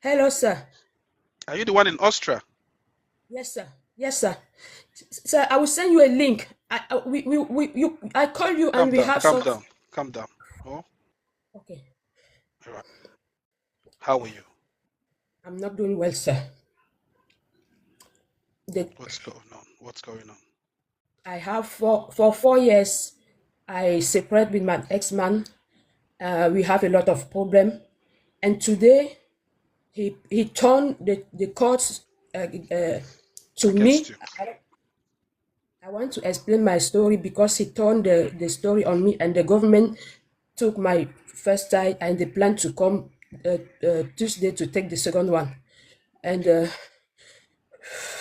Hello, sir. Are you the one in Austria? Yes, sir. Yes, sir. Sir, I will send you a link. I call you and Calm we down, have calm some. down, calm down. Oh, Okay. all right. How are you? I'm not doing well, sir. The, What's going on? What's going on? I have for 4 years, I separated with my ex-man. We have a lot of problem. And today, he turned the courts to Against me. you. I want to explain my story because he turned the story on me, and the government took my first child and they plan to come Tuesday to take the second one. And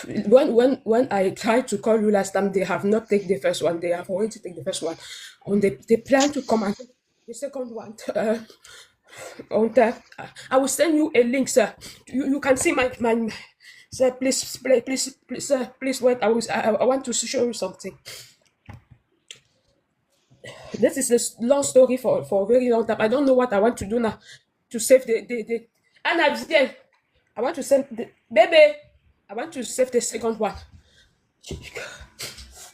when I tried to call you last time, they have not taken the first one. They have already taken the first one. And they plan to come and take the second one. I will send you a link, sir. You can see my sir. Please, sir. Please wait. I want to show you something. This is a long story for a very long time. I don't know what I want to do now to save the and I want to save the baby. I want to save the second one.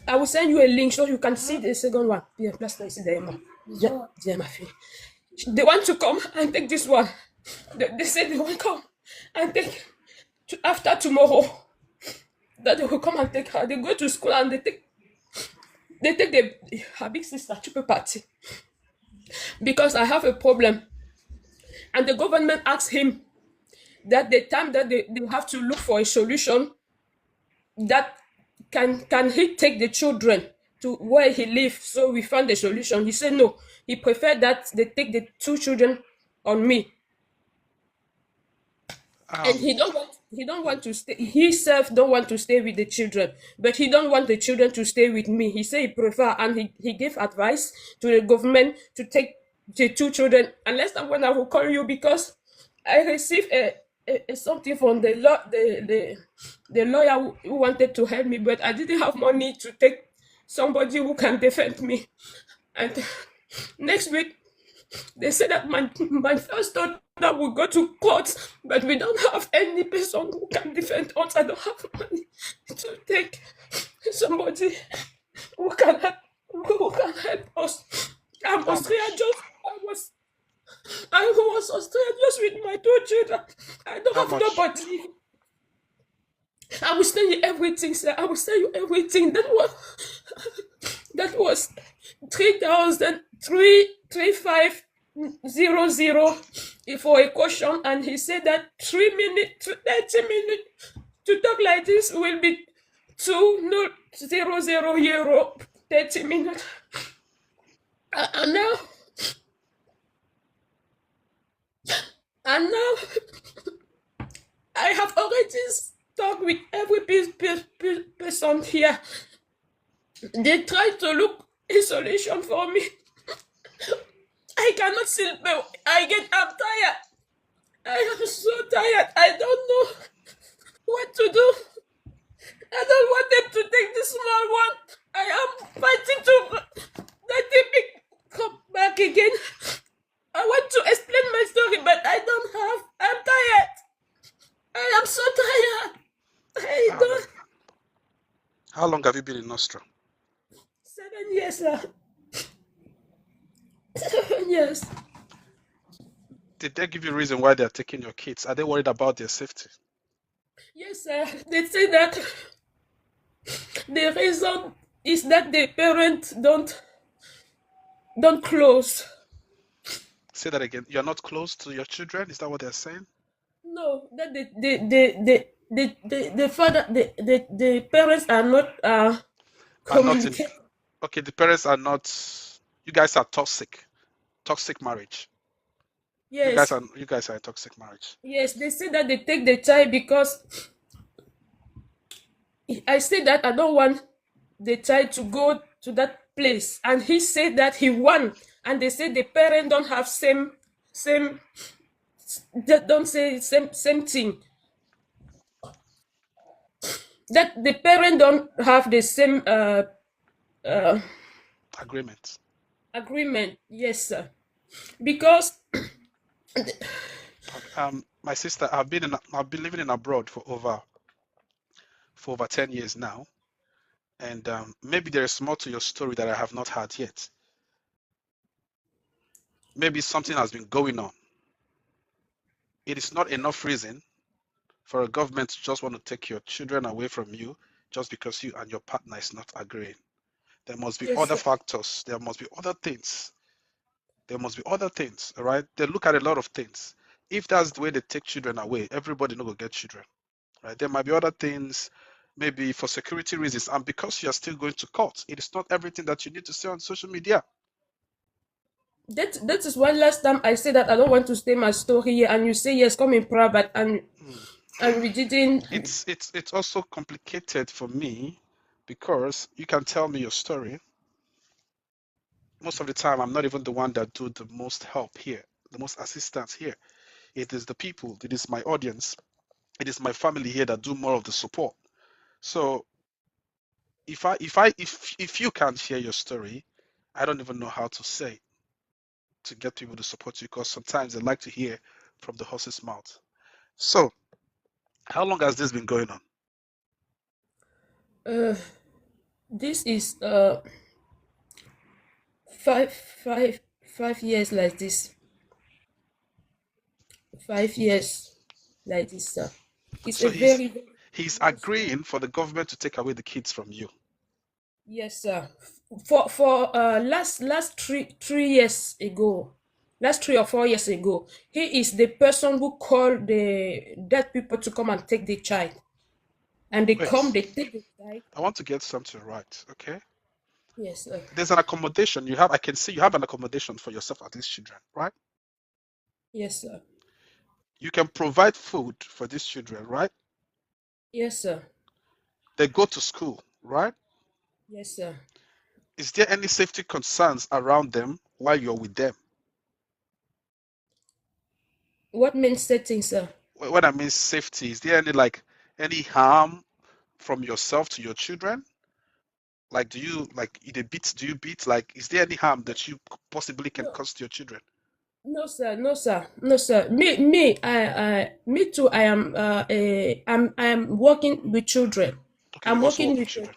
I will send you a link so you can see the second one. Yeah, plus ici derrière moi. Viens, ma fille. They want to come and take this one. They say they will come and take after tomorrow. That they will come and take her. They go to school and they take her big sister. Tu peux partir because I have a problem. And the government asked him that the time that they have to look for a solution, that can he take the children to where he lives, so we found a solution. He said no, he preferred that they take the two children on me. And Um, he don't want to stay, he self don't want to stay with the children, but he don't want the children to stay with me. He said he prefer, and he gave advice to the government to take the two children. Unless that when I will call you because I received a something from the law, the lawyer who wanted to help me, but I didn't have money to take somebody who can defend me. And next week they said that my first daughter will go to court, but we don't have any person who can defend us. I don't have money to take somebody who can help us. I'm how Australia much? just I was Australia just with my two children. I don't How have much? nobody. I will send you everything, sir. I will send you everything. That was 3,33500 for a caution, and he said that 3 minutes, 30 minutes to talk like this will be 2,000 euro, 30 minutes. And now, and now, I have already talked with every person here. They try to look a solution for me. I cannot sleep. I'm tired. I am so tired. I don't know what to do. I don't want them to take the small one. I am fighting to let the big come back again. I want to explain my story, but I don't have. I'm tired. I am so tired. I How long? don't. How long have you been in Austria? 7 years, sir. 7 years. Did they give you a reason why they're taking your kids? Are they worried about their safety? Yes, sir. They say that the reason is that the parents don't close. Say that again. You're not close to your children? Is that what they're saying? No, that the father the parents are not Are not in. communicating. Okay, the parents are not. You guys are toxic. Toxic marriage. Yes, You guys are in toxic marriage. yes. They say that they take the child because I say that I don't want the child to go to that place, and he said that he want, and they say the parent don't have same. They don't say same thing. That the parent don't have the same uh, Agreement. agreement. Yes, sir. Because Okay. My sister, I've been living in abroad for over 10 years now, and maybe there is more to your story that I have not had yet. Maybe something has been going on. It is not enough reason for a government to just want to take your children away from you just because you and your partner is not agreeing. There must be Yes, other sir. factors. There must be other things. There must be other things, all right? They look at a lot of things. If that's the way they take children away, everybody no go get children, right? There might be other things, maybe for security reasons, and because you are still going to court, it is not everything that you need to say on social media. That is why last time I said that I don't want to stay my story here, and you say yes, come in private, Hmm. and we didn't. It's also complicated for me because you can tell me your story. Most of the time, I'm not even the one that do the most help here, the most assistance here. It is the people, it is my audience, it is my family here that do more of the support. So if you can't share your story, I don't even know how to say to get people to support you because sometimes they like to hear from the horse's mouth. So how long has this been going on? Uh, this is 5 years like this. 5 years like this, sir. It's So a very, very he's long story. agreeing for the government to take away the kids from you. Yes, sir. For last 3 years ago, last 3 or 4 years ago, he is the person who called the dead people to come and take the child, and they come, Wait, they take the child. I want to get something right, okay? Yes, sir. There's an accommodation you have. I can see you have an accommodation for yourself and these children, right? Yes, sir. You can provide food for these children, right? Yes, sir. They go to school, right? Yes, sir. Is there any safety concerns around them while you're with them? What means setting, sir? When I mean safety, is there any harm from yourself to your children? Like, do you beat? Like, is there any harm that you possibly can No, cause to your children? no, sir. No, sir. No, sir. Me too. I am working with children. Okay, you I'm also working work with with, children.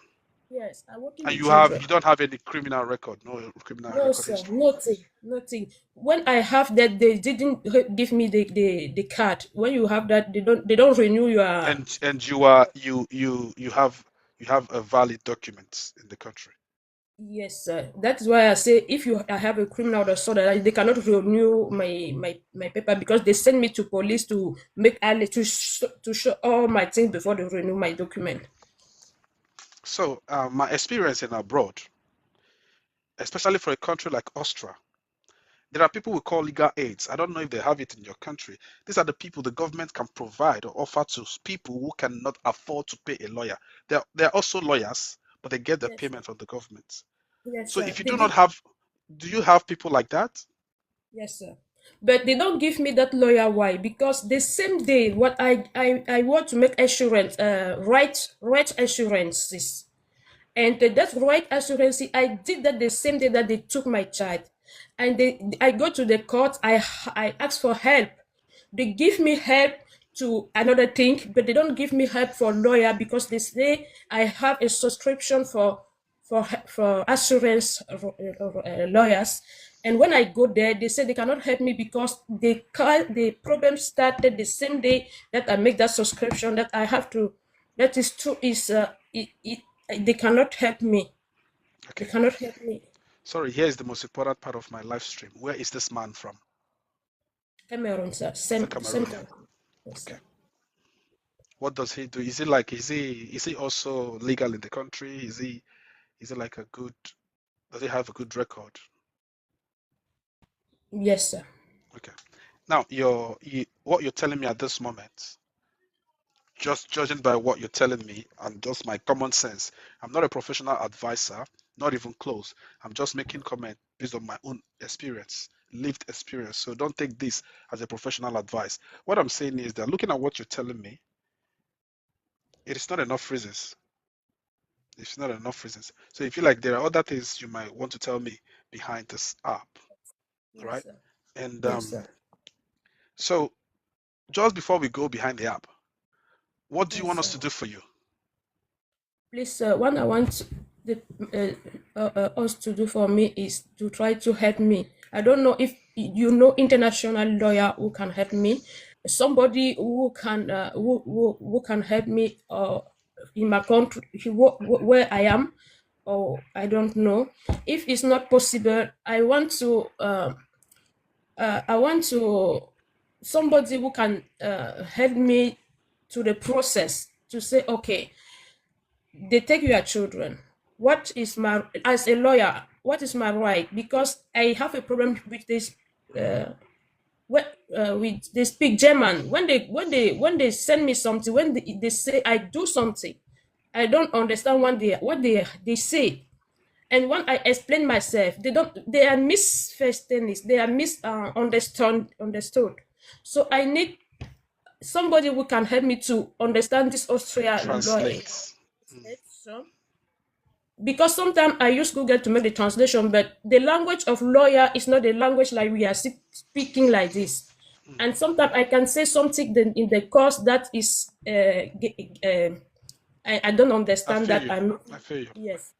yes, I'm working And with children. you don't have any criminal record, no criminal No, record sir, history. nothing, nothing. When I have that, they didn't give me the card. When you have that, they don't renew your. And you are you have a valid document in the country. Yes, sir. That's why I say if I have a criminal or so that they cannot renew my paper because they send me to police to make to show all my things before they renew my document. So my experience in abroad, especially for a country like Austria, there are people we call legal aids. I don't know if they have it in your country. These are the people the government can provide or offer to people who cannot afford to pay a lawyer. They're also lawyers, but they get the Yes, sir. payment from the government. Yes, So sir. if you They do not give. have, do you have people like that? Yes, sir. But they don't give me that lawyer. Why? Because the same day what I want to make assurance, right assurances. And that's right assurance. I did that the same day that they took my child, and I go to the court. I ask for help. They give me help to another thing, but they don't give me help for lawyer because they say I have a subscription for assurance lawyers. And when I go there, they say they cannot help me because the problem started the same day that I make that subscription. That I have to. That is true. They cannot help me. They Okay. cannot help me. Sorry, here is the most important part of my live stream. Where is this man from? Cameroon, sir. He's a Same Cameroonian. time. Yes, Okay. sir. What does he do? Is he also legal in the country? Is he like a good does he have a good record? Yes, sir. Okay. Now, what you're telling me at this moment, just judging by what you're telling me and just my common sense, I'm not a professional advisor, not even close. I'm just making comment based on my own experience, lived experience. So don't take this as a professional advice. What I'm saying is that looking at what you're telling me, it is not enough reasons. It's not enough reasons. So if you like, there are other things you might want to tell me behind this app, Yes, right? sir. And Yes, sir. so just before we go behind the app, what do you Yes, want us sir. to do for you? Please, one I want us to do for me is to try to help me. I don't know if you know international lawyer who can help me, somebody who can help me in my country where I am, or I don't know. If it's not possible, I want to somebody who can help me to the process to say, okay, they take your children. What is my, as a lawyer, what is my right? Because I have a problem with this. With they speak German. When they send me something, when they say I do something, I don't understand what they say. And when I explain myself, they are misunderstanding. They are understood. So I need somebody who can help me to understand this Austrian law. Translate. Mm. So, because sometimes I use Google to make the translation, but the language of lawyer is not the language like we are speaking like this. Mm. And sometimes I can say something in the course that is I don't I understand feel that. you. I'm I feel you. Yes.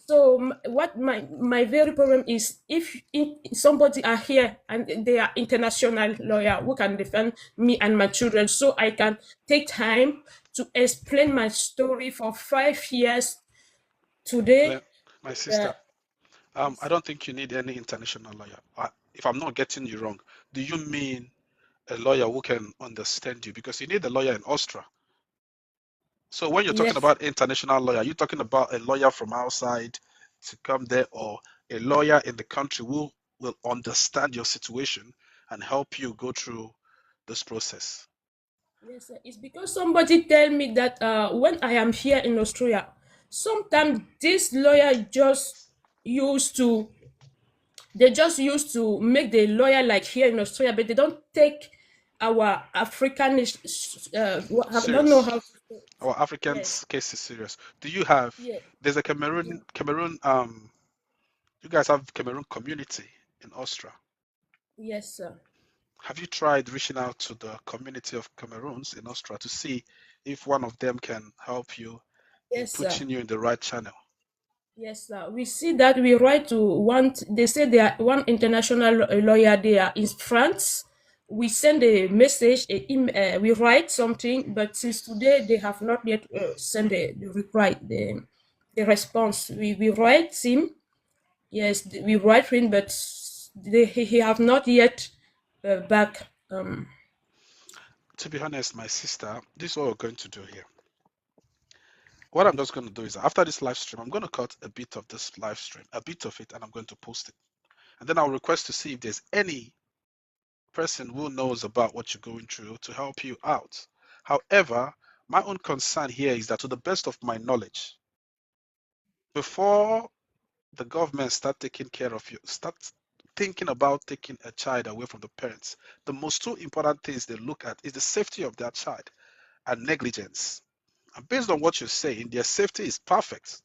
So what my very problem is, if somebody are here and they are international lawyer who can defend me and my children, so I can take time to explain my story for 5 years today. My Uh, sister, I yes, don't think you need any international lawyer. If I'm not getting you wrong, do you mean a lawyer who can understand you? Because you need a lawyer in Austria. So when you're talking yes, about international lawyer, are you talking about a lawyer from outside to come there, or a lawyer in the country who will understand your situation and help you go through this process? yes. It's because somebody tell me that when I am here in Australia, sometimes this lawyer used to just used to make the lawyer like here in Australia, but they don't take our Africanish. I don't know Serious. how to say it. Our Yes, Africans case is serious. Do you have, yes, there's a yes, Cameroon, you guys have Cameroon community in Austria. yes, sir. Have you tried reaching out to the community of Cameroons in Austria to see if one of them can help you in Yes, sir. putting you in the right channel? Yes, sir. We see that we write to one. They say they are one international lawyer. They are in France. We send a message. We write something, but since today they have not yet sent the reply, the response. We write him. Yes, we write him, but he have not yet back. To be honest, my sister, this is what we're going to do here. What I'm just going to do is after this live stream, I'm going to cut a bit of this live stream, a bit of it, and I'm going to post it. And then I'll request to see if there's any person who knows about what you're going through to help you out. However, my own concern here is that to the best of my knowledge, before the government start taking care of you, start thinking about taking a child away from the parents, the most two important things they look at is the safety of that child and negligence. And based on what you're saying, their safety is perfect.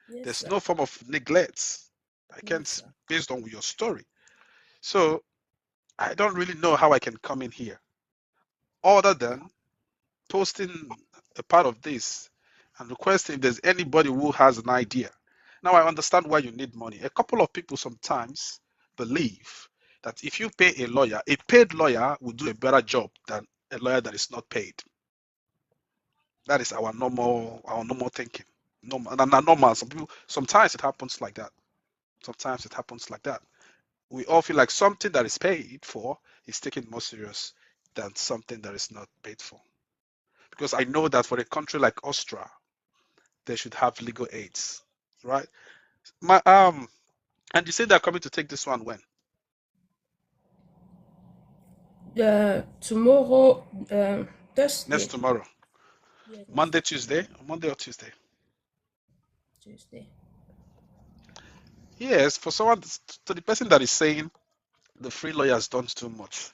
Yes, There's sir. no form of neglect. I Yes, can't, sir. based on your story. So I don't really know how I can come in here other than posting a part of this and requesting if there's anybody who has an idea. Now I understand why you need money. A couple of people sometimes believe that if you pay a paid lawyer will do a better job than a lawyer that is not paid. That is our normal thinking. Normal, and not normal. Some people sometimes it happens like that. Sometimes it happens like that. We all feel like something that is paid for is taken more serious than something that is not paid for. Because I know that for a country like Austria, they should have legal aids, right? My and you say they're coming to take this one when? Tomorrow, Next Thursday. tomorrow. Yes, next Monday, Tuesday, or Monday or Tuesday. Tuesday. Yes, for someone to the person that is saying the free lawyer has done too much.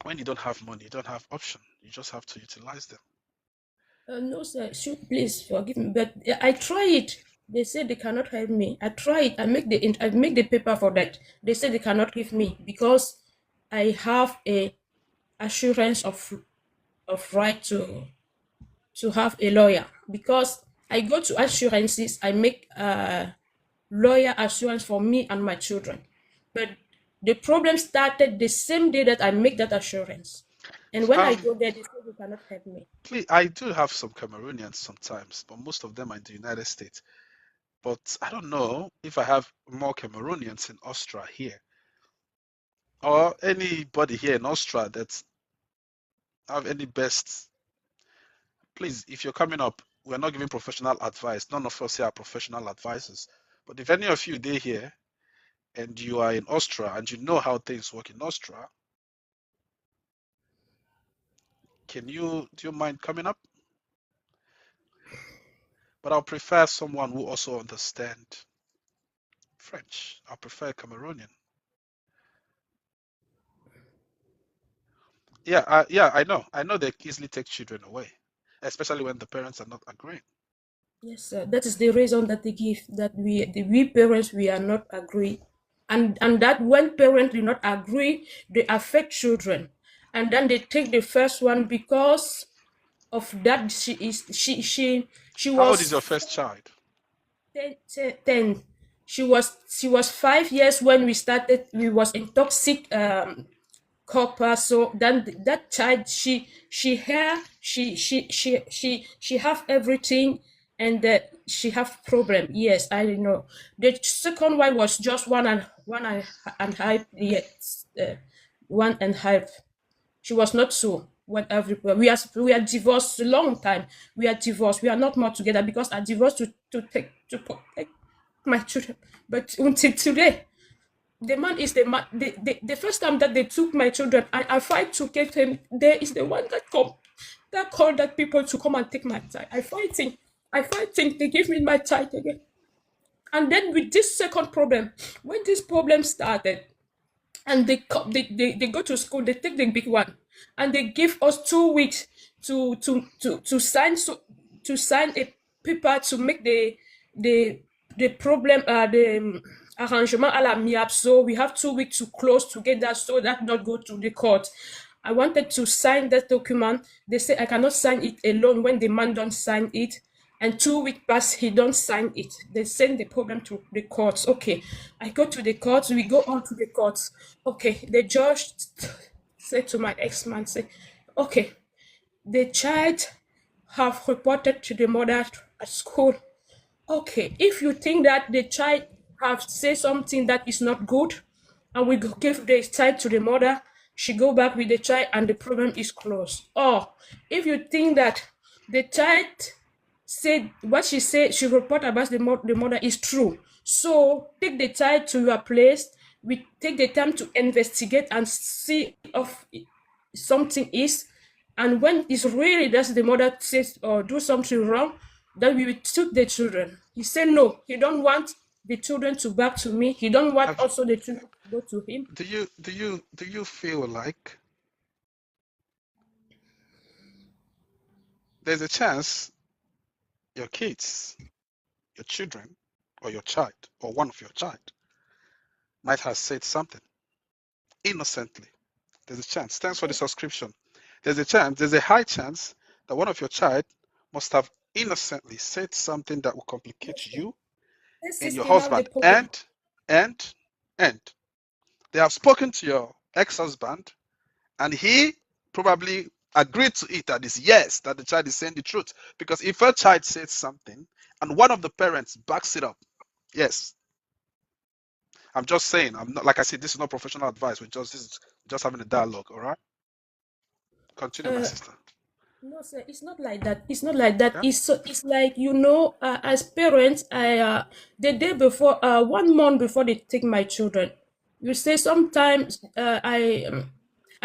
When you don't have money, you don't have option. You just have to utilize them. No, sir. Shoot, please forgive me, but I try it. They say they cannot help me. I try it. I make the paper for that. They say they cannot give me because I have a assurance of right to have a lawyer, because I go to assurances, I make lawyer assurance for me and my children. But the problem started the same day that I make that assurance. And when I go there, they say you cannot help me. Please, I do have some Cameroonians sometimes, but most of them are in the United States. But I don't know if I have more Cameroonians in Austria here, or anybody here in Austria that have any best. Please, if you're coming up, we're not giving professional advice. None of us here are professional advisors. But if any of you there here and you are in Austria and you know how things work in Austria, do you mind coming up? But I'll prefer someone who also understand French. I prefer Cameroonian. Yeah, I know. I know they easily take children away, especially when the parents are not agreeing. Yes, sir. That is the reason that they give, that we parents, we are not agree, and that when parents do not agree, they affect children, and then they take the first one because of that. She How old is was your first child? 10. She was 5 years when we started. We was in toxic copper. So then that child, she have everything, and she have problem. Yes, I know. The second one was just one and half years. 1.5. She was not so when everywhere. We are divorced a long time. We are divorced. We are not more together because I divorced to protect my children. But until today, the man is the man. The first time that they took my children, I fight to get him. There is the one that called that people to come and take my child. I fighting. They give me my child again. And then with this second problem, when this problem started, and they go to school, they take the big one, and they give us 2 weeks to sign, to sign a paper to make the problem, the arrangement à l'amiable. So we have 2 weeks to close together so that not go to the court. I wanted to sign that document. They say I cannot sign it alone when the man don't sign it. And 2 weeks pass, he don't sign it. They send the problem to the courts. Okay, I go to the courts. We go on to the courts. Okay, the judge said to my ex-man, say, okay, the child have reported to the mother at school. Okay, if you think that the child have said something that is not good, and we give the child to the mother, she go back with the child and the problem is closed. Or if you think that the child said what she said, she report about the mother is true, so take the child to your place. We take the time to investigate and see if something is, and when it's really that the mother says or do something wrong, then we will take the children. He said no, he don't want the children to back to me. He don't want Have also the children to go to him. do you feel like there's a chance your kids, your children, or your child, or one of your child might have said something innocently? There's a chance. Thanks for the subscription. There's a high chance that one of your child must have innocently said something that will complicate Yes, sir. you This and is your now the husband. problem. And they have spoken to your ex-husband, and he probably agreed to it, that is yes, that the child is saying the truth. Because if a child says something and one of the parents backs it up, yes, I'm just saying, I'm not, like I said, this is not professional advice. This is just having a dialogue, all right? Continue, my uh sister. No, sir, it's not like that. It's not like that. Yeah. It's like, as parents, the day before, 1 month before they take my children, you say sometimes,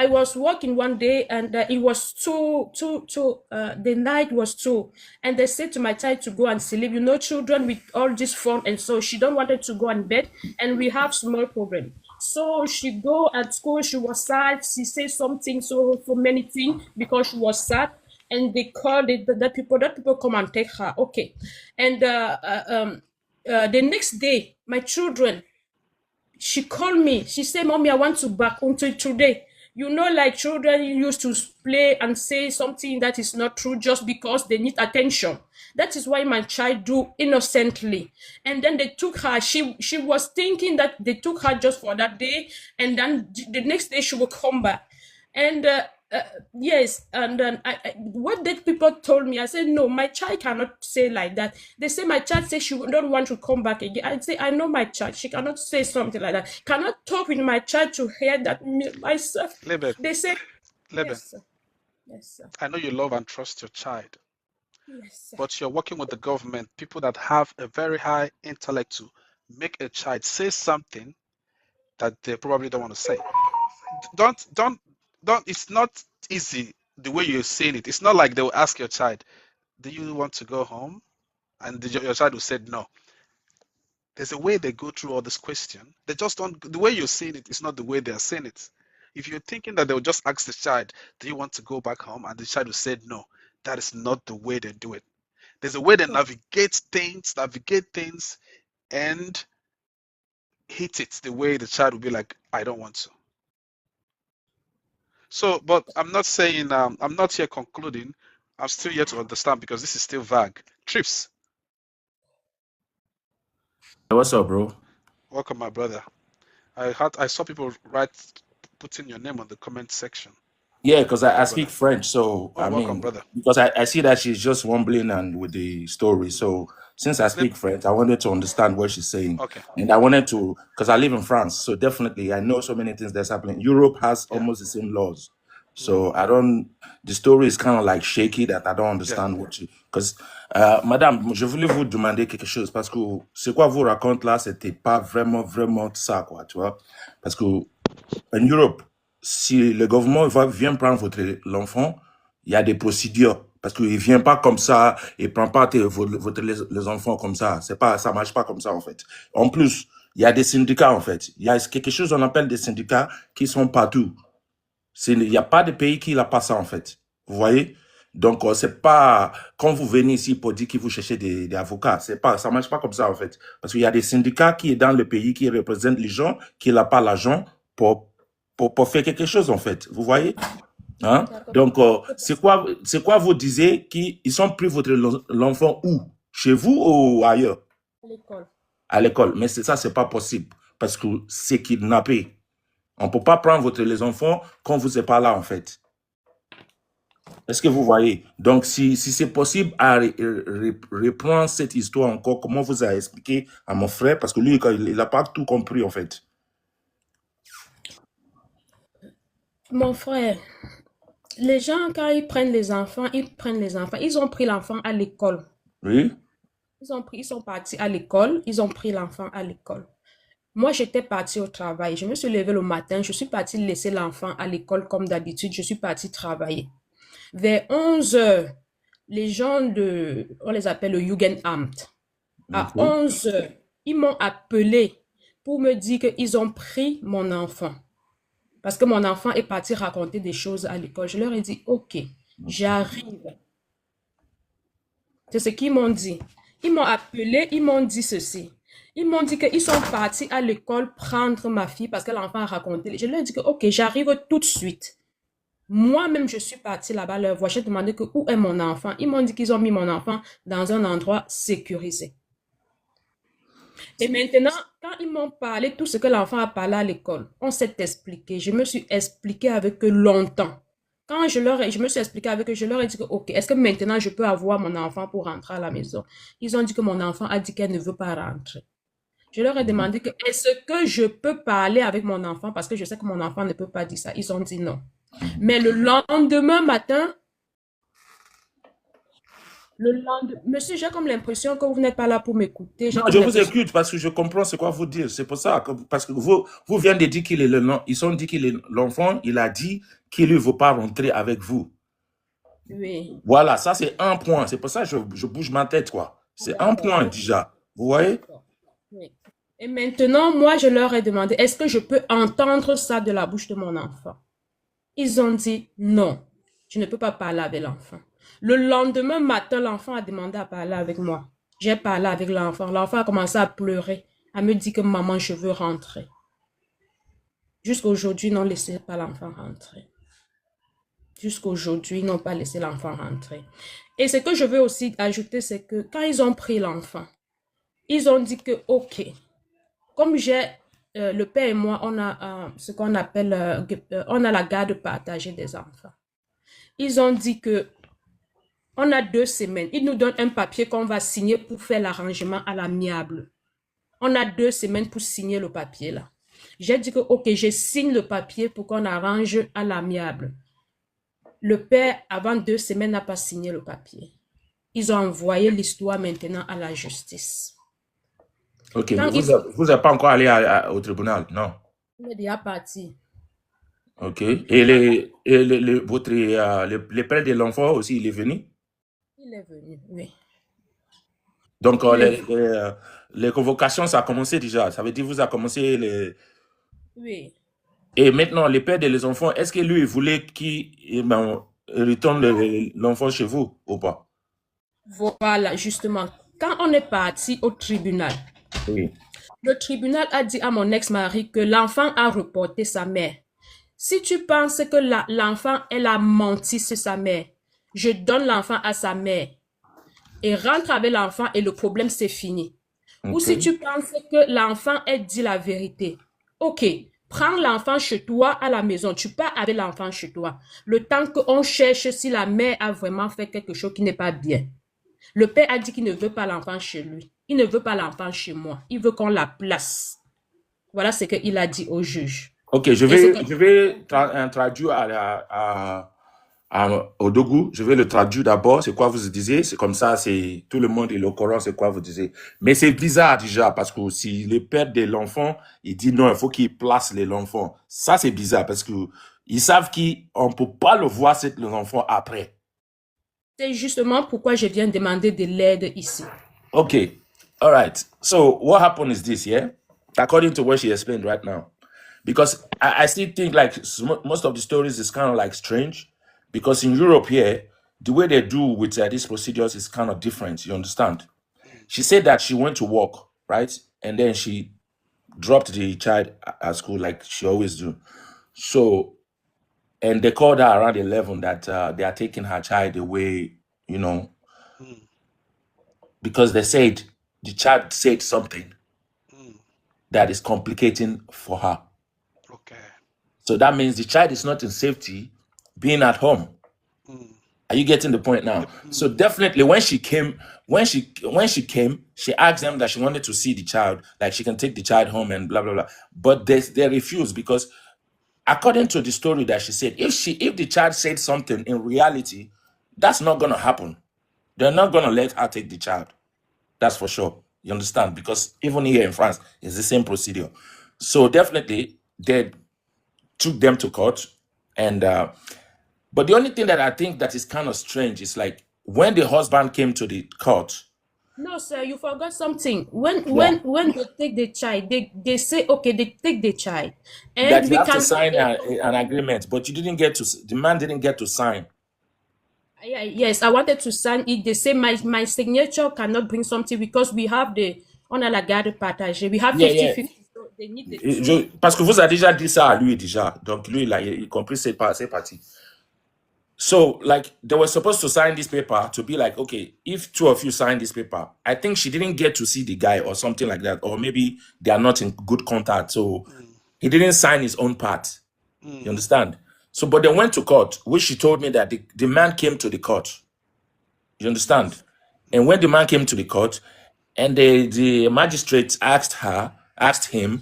I was working one day, and it was the night was two, and they said to my child to go and sleep. Children with all this phone, and so she don't wanted to go in bed, and we have small problem. So she go at school. She was sad. She said something so for many things because she was sad, and they called it that people. That people come and take her. Okay, and the next day, my children, she called me. She said, "Mommy, I want to back until today." You know, like children used to play and say something that is not true just because they need attention. That is why my child do innocently. And then they took her. She was thinking that they took her just for that day, and then the next day she will come back. And uh, yes, and then what did people told me? I said, no, my child cannot say like that. They say my child says she don't want to come back again. I say, I know my child. She cannot say something like that. Cannot talk with my child to hear that myself. Leben, They say, Leben, yes, sir. Yes, sir. I know you love and trust your child, Yes, sir. but you're working with the government, people that have a very high intellect to make a child say something that they probably don't want to say. Don't, don't, don't. It's not easy the way you're saying it. It's not like they will ask your child, "Do you want to go home?" And your child will say no. There's a way they go through all this question. They just don't. The way you're saying it is not the way they're saying it. If you're thinking that they'll just ask the child, "Do you want to go back home?" and the child will say no, that is not the way they do it. There's a way they navigate things, and hit it the way the child will be like, "I don't want to." So, but I'm not saying, I'm not here concluding. I'm still here to understand because this is still vague. Trips, What's up, bro? welcome, my brother. I saw people putting your name on the comment section. Yeah, because I Welcome, speak brother. French, so Oh, I welcome, mean, brother. because I see that she's just mumbling and with the story. So since I Let, speak French, I wanted to understand what she's saying, okay, and I wanted to, because I live in France, so definitely I know so many things that's happening. Europe has yeah, almost the same laws, mm, so I don't. The story is kind of like shaky that I don't yeah. understand what you. Because, Madame, je voulais vous demander quelque chose parce que ce quoi vous raconte là, c'était pas vraiment ça, quoi, tu vois, parce que en Europe, si le gouvernement vient prendre l'enfant, il y a des procédures. Parce qu'il ne vient pas comme ça et ne prend pas les enfants comme ça. Ça marche pas comme ça, en fait. En plus, il y a des syndicats, en fait. Il y a quelque chose qu'on appelle des syndicats qui sont partout. Il n'y a pas de pays qui n'a pas ça, en fait. Vous voyez? Donc, c'est pas, quand vous venez ici pour dire que vous cherchez des avocats, ça marche pas comme ça, en fait. Parce qu'il y a des syndicats qui est dans le pays, qui représentent les gens, qui n'ont pas l'argent pour faire quelque chose, en fait. Vous voyez? Hein? Donc, c'est quoi vous disiez qu'ils ont pris l'enfant où? Chez vous ou ailleurs? À l'école. À l'école. Mais ça, c'est pas possible. Parce que c'est kidnappé. On ne peut pas prendre les enfants quand vous n'êtes pas là, en fait. Est-ce que vous voyez? Donc, si c'est possible à reprendre cette histoire encore, comment vous avez expliqué à mon frère, parce que lui, il n'a pas tout compris, en fait. Mon frère, les gens, quand ils prennent les enfants, ils prennent les enfants. Ils ont pris l'enfant à l'école. Oui? Ils sont partis à l'école. Ils ont pris l'enfant à l'école. Moi, j'étais partie au travail. Je me suis levée le matin. Je suis partie laisser l'enfant à l'école comme d'habitude. Je suis partie travailler. Vers 11 heures, les gens on les appelle le Jugendamt. À Ok. 11 heures, ils m'ont appelé pour me dire qu'ils ont pris mon enfant. Parce que mon enfant est parti raconter des choses à l'école. Je leur ai dit, OK, j'arrive. C'est ce qu'ils m'ont dit. Ils m'ont appelé, ils m'ont dit ceci. Ils m'ont dit qu'ils sont partis à l'école prendre ma fille parce que l'enfant a raconté. Je leur ai dit que, OK, j'arrive tout de suite. Moi-même, je suis partie là-bas leur voir. J'ai demandé que où est mon enfant. Ils m'ont dit qu'ils ont mis mon enfant dans un endroit sécurisé. Et maintenant, quand ils m'ont parlé tout ce que l'enfant a parlé à l'école, on s'est expliqué. Je me suis expliqué avec eux longtemps. Quand je me suis expliqué avec eux, je leur ai dit que, OK, est-ce que maintenant je peux avoir mon enfant pour rentrer à la maison? Ils ont dit que mon enfant a dit qu'elle ne veut pas rentrer. Je leur ai demandé que, est-ce que je peux parler avec mon enfant parce que je sais que mon enfant ne peut pas dire ça. Ils ont dit non. Mais le lendemain matin, monsieur, j'ai comme l'impression que vous n'êtes pas là pour m'écouter. Non, je vous écoute parce que je comprends ce quoi vous dire. C'est pour ça, parce que vous venez de dire qu'il est ils ont dit qu'il est l'enfant, il a dit qu'il ne veut pas rentrer avec vous. Oui. Voilà, ça c'est un point. C'est pour ça que je bouge ma tête, quoi. C'est un point déjà. Vous voyez? Oui. Et maintenant, moi, je leur ai demandé, est-ce que je peux entendre ça de la bouche de mon enfant? Ils ont dit non, je ne peux pas parler avec l'enfant. Le lendemain matin, l'enfant a demandé à parler avec moi. J'ai parlé avec l'enfant. L'enfant a commencé à pleurer, à me dire que maman, je veux rentrer. Jusqu'à aujourd'hui, n'ont laissé pas l'enfant rentrer. Jusqu'à aujourd'hui, n'ont pas laissé l'enfant rentrer. Et ce que je veux aussi ajouter, c'est que quand ils ont pris l'enfant, ils ont dit que, OK, comme le père et moi, on a ce qu'on appelle, on a la garde partagée des enfants. Ils ont dit que on a 2 semaines. Ils nous donnent un papier qu'on va signer pour faire l'arrangement à l'amiable. On a 2 semaines pour signer le papier là. J'ai dit que, OK, je signe le papier pour qu'on arrange à l'amiable. Le père, avant 2 semaines, n'a pas signé le papier. Ils ont envoyé l'histoire maintenant à la justice. Ok, mais vous n'êtes pas encore allé au tribunal, non? Il est déjà parti. Ok. Et le père de l'enfant aussi, il est venu? Il est venu, oui. Donc, les convocations, ça a commencé déjà. Ça veut dire que vous avez commencé les... Oui. Et maintenant, le père des enfants, est-ce que lui, il voulait qu'il retourne l'enfant chez vous ou pas? Voilà, justement. Quand on est parti au tribunal, Oui. le tribunal a dit à mon ex-mari que l'enfant a reporté sa mère. Si tu penses que l'enfant, elle a menti sur sa mère, je donne l'enfant à sa mère et rentre avec l'enfant et le problème c'est fini. Ok. Ou si tu penses que l'enfant, elle dit la vérité, ok, prends l'enfant chez toi à la maison, tu pars avec l'enfant chez toi. Le temps qu'on cherche si la mère a vraiment fait quelque chose qui n'est pas bien. Le père a dit qu'il ne veut pas l'enfant chez lui. Il ne veut pas l'enfant chez moi. Il veut qu'on la place. Voilà ce qu'il a dit au juge. Ok, je vais traduire au Dogu. Je vais le traduire d'abord. C'est quoi vous disiez? C'est comme ça, c'est tout le monde est au courant, c'est quoi vous disiez. Mais c'est bizarre déjà parce que si le père de l'enfant, il dit non, il faut qu'il place l'enfant. Ça, c'est bizarre parce que ils savent qu'on ne peut pas le voir, l'enfant après. C'est justement pourquoi je viens demander de l'aide ici. Okay. All right. So what happened is this, yeah? According to what she explained right now. Because I still think like most of the stories is kind of like strange. Because in Europe here, the way they do with these procedures is kind of different. You understand? She said that she went to work, right? And then she dropped the child at school like she always do. So, and they called her around 11 that they are taking her child away, you know, because they said the child said something that is complicating for her. Okay. So that means the child is not in safety being at home. Are you getting the point now? So definitely when she came, she asked them that she wanted to see the child, like she can take the child home and blah, blah, blah. But they refused because according to the story that she said, if the child said something in reality, that's not going to happen. They're not going to let her take the child. That's for sure. You understand? Because even here in France, it's the same procedure. So definitely they took them to court. And but the only thing that I think that is kind of strange is like when the husband came to the court. No, sir, you forgot something. When they take the child, they say, okay, they take the child. And That you we have to can sign an agreement, but you didn't get to, the man didn't get to sign. Yes, I wanted to sign it. They say my signature cannot bring something because we have on a la garde partagée. We have 50-50. So they need the Parce que vous avez déjà dit ça à lui déjà. Donc lui, il a compris cette partie. So, like, they were supposed to sign this paper to be like, okay, if 2 of you sign this paper, I think she didn't get to see the guy or something like that, or maybe they are not in good contact. So he didn't sign his own part. You understand? So, but they went to court, which she told me that the man came to the court. You understand? And when the man came to the court, and the magistrate asked him,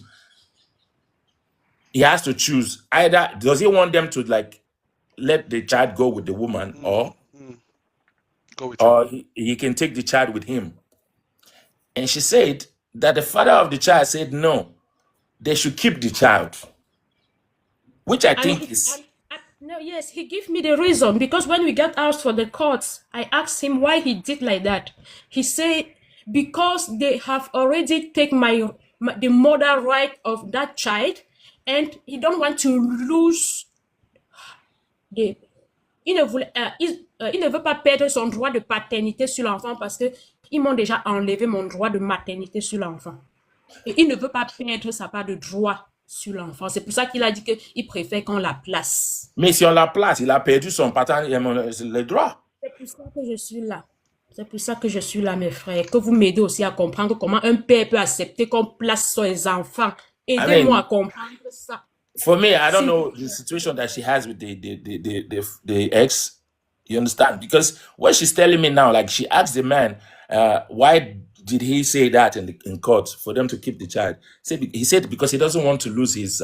he has to choose either, does he want them to like let the child go with the woman or Go with or he can take the child with him. And she said that the father of the child said no, they should keep the child, which I think is... No, yes, he gave me the reason because when we got asked for the courts, I asked him why he did like that. He said because they have already taken the mother right of that child, and he don't want to lose il ne veut pas perdre son droit de paternité sur l'enfant parce que ils m'ont déjà enlevé mon droit de maternité sur l'enfant. Et il ne veut pas perdre sa part de droit sur l'enfant. C'est pour ça qu'il a dit qu'il préfère qu'on la place. Mais si on la place, il a perdu son les droits. C'est pour ça que je suis là. C'est pour ça que je suis là, mes frères. Que vous m'aidez aussi à comprendre comment un père peut accepter qu'on place ses enfants. Aidez-moi à comprendre ça. For me, I don't know the situation that she has with the ex. You understand? Because what she's telling me now, like she asked the man, why did he say that in court for them to keep the child? He said because he doesn't want to lose his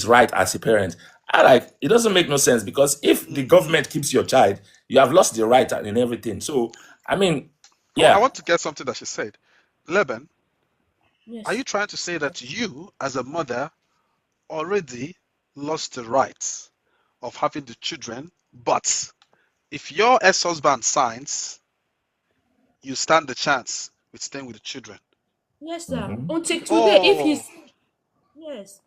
right as a parent. It doesn't make no sense because if the government keeps your child, you have lost the right and everything. So I mean, yeah. I want to get something that she said. Leben, Yes. are you trying to say that you, as a mother, already lost the right of having the children, but if your ex-husband signs, you stand the chance with staying with the children? Yes, sir. Until today, if he's... Yes.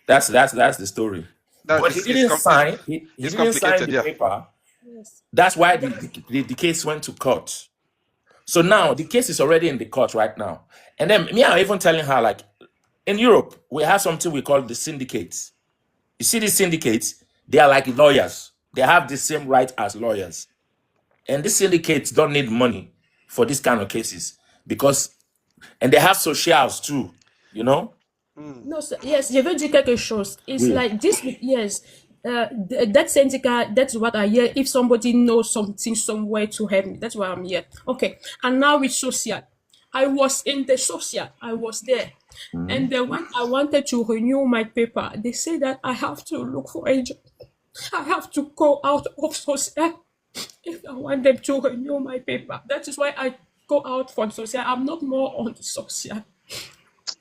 That's the story. But he didn't sign. He didn't sign the paper. Yes. That's why the case went to court. So now the case is already in the court right now. And then me, I'm even telling her, like, in Europe, we have something we call the syndicates. You see these syndicates, they are like lawyers. They have the same right as lawyers. And these syndicates don't need money for this kind of cases and they have socials too, you know? No, sir. Yes, je veux dire quelque chose. It's like this, yes. That syndicate, that's what I hear. If somebody knows something somewhere to help me, that's why I'm here. Okay. And now with social. I was in the social. I was there. And then when I wanted to renew my paper, they say that I have to look for a job. I have to go out of social if I want them to renew my paper. That is why I go out from social. I'm not more on the social.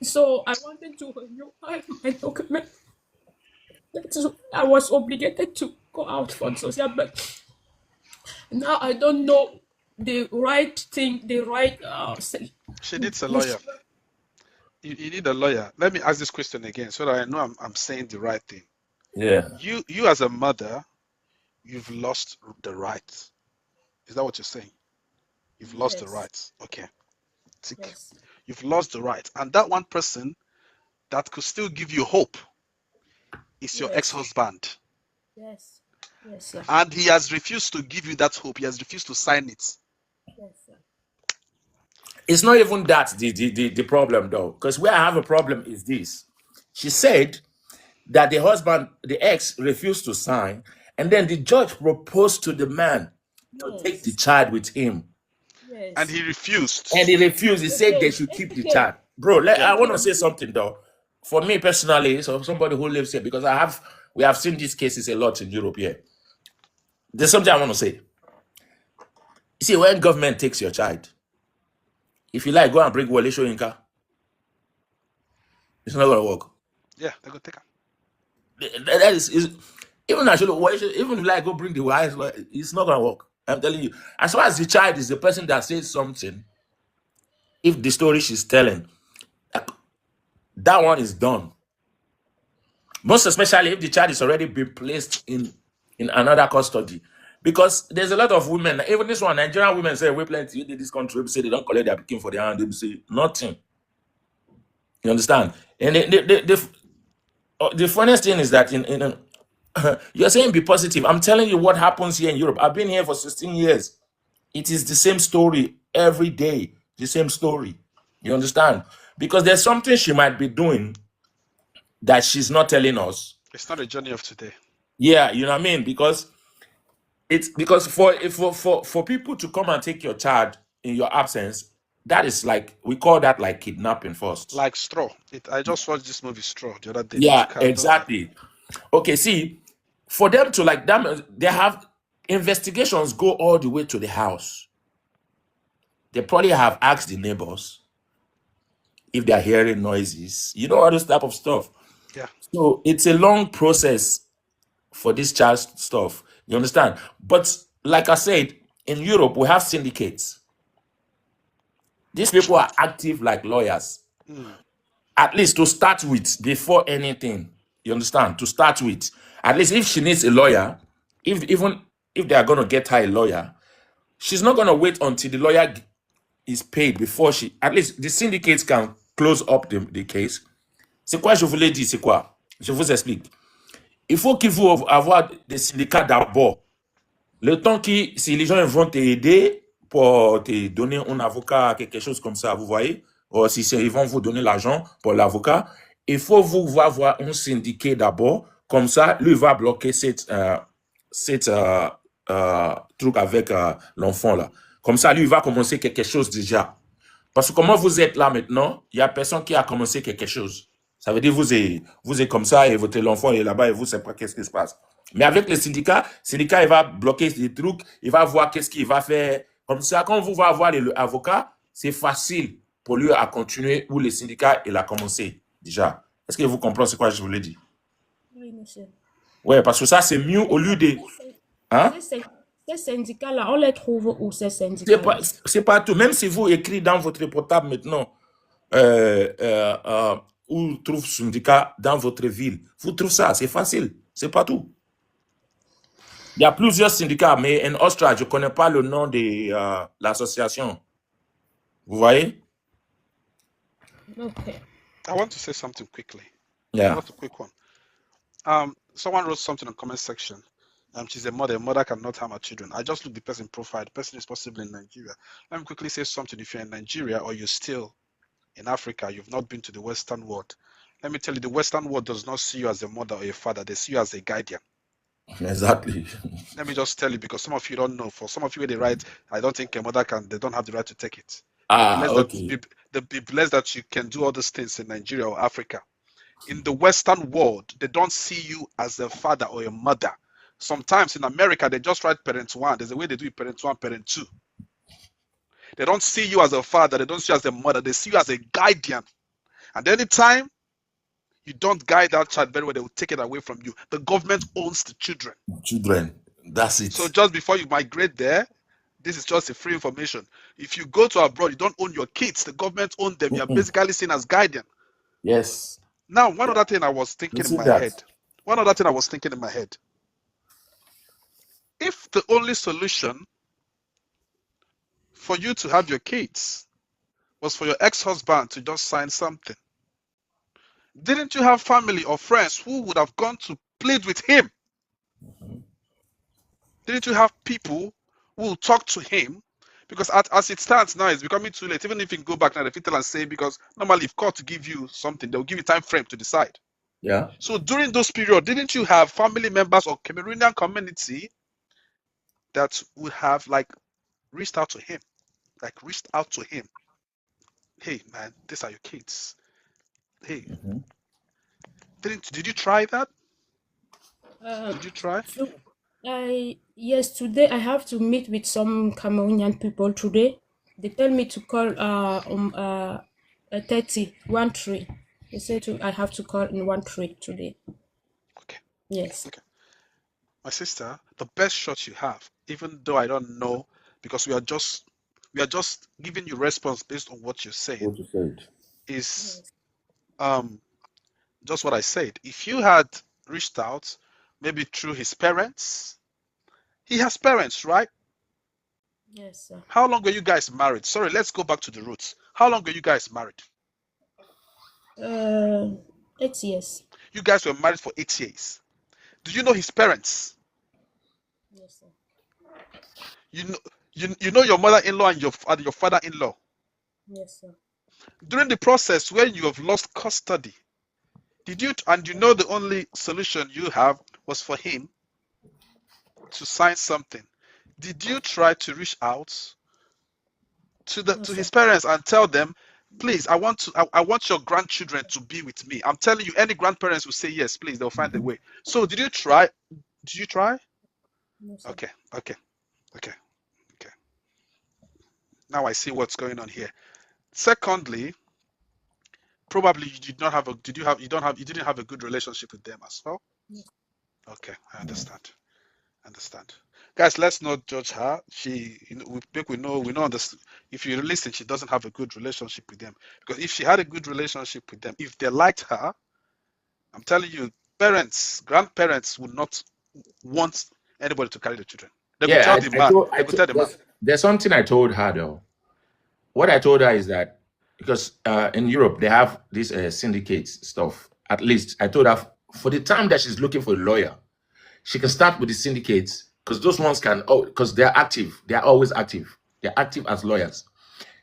So I wanted to renew my document. I was obligated to go out from social, but now I don't know the right thing, the right... She needs a lawyer. You need a lawyer. Let me ask this question again so that I know I'm saying the right thing. Yeah. You as a mother, you've lost the right. Is that what you're saying? You've lost the rights. Okay. Yes. You've lost the right. And that one person that could still give you hope is your ex-husband. Yes. Yes, sir. And he has refused to give you that hope. He has refused to sign it. Yes, sir. It's not even that the problem though, because where I have a problem is this. She said that the ex refused to sign, and then the judge proposed to the man to take the child with him. Yes. And he refused. He said they should keep the child. Bro, I want to say something though. For me personally, so somebody who lives here, because we have seen these cases a lot in Europe here. There's something I want to say. You see, when government takes your child, if you like, go and bring Wale Soyinka. It's not gonna work. Yeah, they're gonna take him. That is even if you like, go bring the wife. It's not gonna work. I'm telling you. As far as the child is the person that says something, if the story she's telling, that one is done. Most especially if the child is already been placed in another custody. Because there's a lot of women, even this one, Nigerian women say, we plenty in this country, say they don't collect their picking for their hand, they say nothing. You understand? And the funniest thing is that you're saying be positive. I'm telling you what happens here in Europe. I've been here for 16 years. It is the same story every day. The same story. You understand? Because there's something she might be doing that she's not telling us. It's not a journey of today. Yeah, you know what I mean? Because for people to come and take your child in your absence, that is like, we call that like kidnapping first. Like Straw. I just watched this movie Straw the other day. Yeah, exactly. Okay, see, for them to like them, they have investigations go all the way to the house. They probably have asked the neighbors if they're hearing noises, you know, all this type of stuff. Yeah. So it's a long process for this child stuff. You understand? But like I said, in Europe, we have syndicates. These people are active like lawyers. At least to start with, before anything. You understand? To start with. At least if she needs a lawyer, even if they are going to get her a lawyer, she's not going to wait until the lawyer is paid before at least the syndicates can close up the case. C'est quoi je voulais dire, c'est quoi? Je vous explique. Il faut qu'il faut avoir des syndicats d'abord. Le temps qui, si les gens vont t'aider pour te donner un avocat, quelque chose comme ça, vous voyez, ou si ils vont vous donner l'argent pour l'avocat, il faut vous avoir un syndicat d'abord. Comme ça, lui va bloquer cette truc avec l'enfant là. Comme ça, lui va commencer quelque chose déjà. Parce que comment vous êtes là maintenant, il n'y a personne qui a commencé quelque chose. Ça veut dire que vous êtes comme ça et votre enfant est là-bas et vous ne savez pas qu'est-ce qui se passe. Mais avec le syndicat, il va bloquer des trucs, il va voir qu'est-ce qu'il va faire. Comme ça, quand vous va avoir l'avocat, c'est facile pour lui à continuer où le syndicat il a commencé déjà. Est-ce que vous comprenez ce que je voulais dire? Oui, monsieur. Oui, parce que ça, c'est mieux au lieu de... Hein? Ces syndicats-là, on les trouve où, ces syndicats-là? C'est pas tout. Même si vous écrivez dans votre portable maintenant, où trouve syndicat dans votre ville, vous trouvez ça, c'est facile. C'est pas tout. Il y a plusieurs syndicats, mais en Austria, je ne connais pas le nom de l'association. Vous voyez? Okay. I want to say something quickly. Yeah. Not a quick one. Someone wrote something in the comment section. She's a mother. A mother cannot harm her children. I just looked the person profile. The person is possibly in Nigeria. Let me quickly say something. If you're in Nigeria or you're still in Africa, you've not been to the Western world. Let me tell you, the Western world does not see you as a mother or a father. They see you as a guardian. Exactly. Let me just tell you, because some of you don't know. For some of you, they write, I don't think a mother can, they don't have the right to take it. Okay. Be blessed that you can do all these things in Nigeria or Africa. In the Western world, they don't see you as a father or a mother. Sometimes in America, they just write parent one. There's a way they do it, parent one, parent two. They don't see you as a father. They don't see you as a mother. They see you as a guardian. And anytime you don't guide that child very well, they will take it away from you. The government owns the children. Children, that's it. So just before you migrate there, this is just a free information. If you go to abroad, you don't own your kids. The government owns them. You're basically seen as guardian. Yes. Now, one other thing I was thinking in my head. One other thing I was thinking in my head. If the only solution for you to have your kids was for your ex-husband to just sign something, didn't you have family or friends who would have gone to plead with him? Didn't you have people who will talk to him? Because as it stands now, it's becoming too late. Even if you can go back now, the people and say, because normally if court to give you something, they'll give you time frame to decide. Yeah. So during those periods, didn't you have family members or Cameroonian community that would have reached out to him? Hey man, these are your kids. Hey, did you try that? Did you try? So, yes, today I have to meet with some Cameroonian people today. They tell me to call 13. They say I have to call in 13 today. Okay. Yes. Okay. My sister, the best shot you have, even though I don't know, because we are just giving you response based on what you're saying, What you said. is just what I said. If you had reached out, maybe through his parents, he has parents, right? Yes, sir. How long were you guys married? Sorry, let's go back to the roots. How long were you guys married? 8 years. You guys were married for 8 years. Do you know his parents? Yes, sir. You know your mother-in-law and your father-in-law. Yes, sir. During the process when you have lost custody, you know the only solution you have was for him to sign something. Did you try to reach out to his parents and tell them, please, I want your grandchildren to be with me? I'm telling you, any grandparents will say yes, please, they'll find a way. So did you try? Did you try? No, sir. Okay. Now I see what's going on here. Secondly, probably you didn't have a good relationship with them as well. Yes. Okay, I understand. Guys, let's not judge her. She, we know this. If you listen, she doesn't have a good relationship with them. Because if she had a good relationship with them, if they liked her, I'm telling you, grandparents would not want anybody to carry the children. They could tell the man. There's something I told her though. What I told her is that because in Europe they have this syndicates stuff. At least I told her for the time that she's looking for a lawyer, she can start with the syndicates because those ones can, oh, because they're active. They're always active. They're active as lawyers.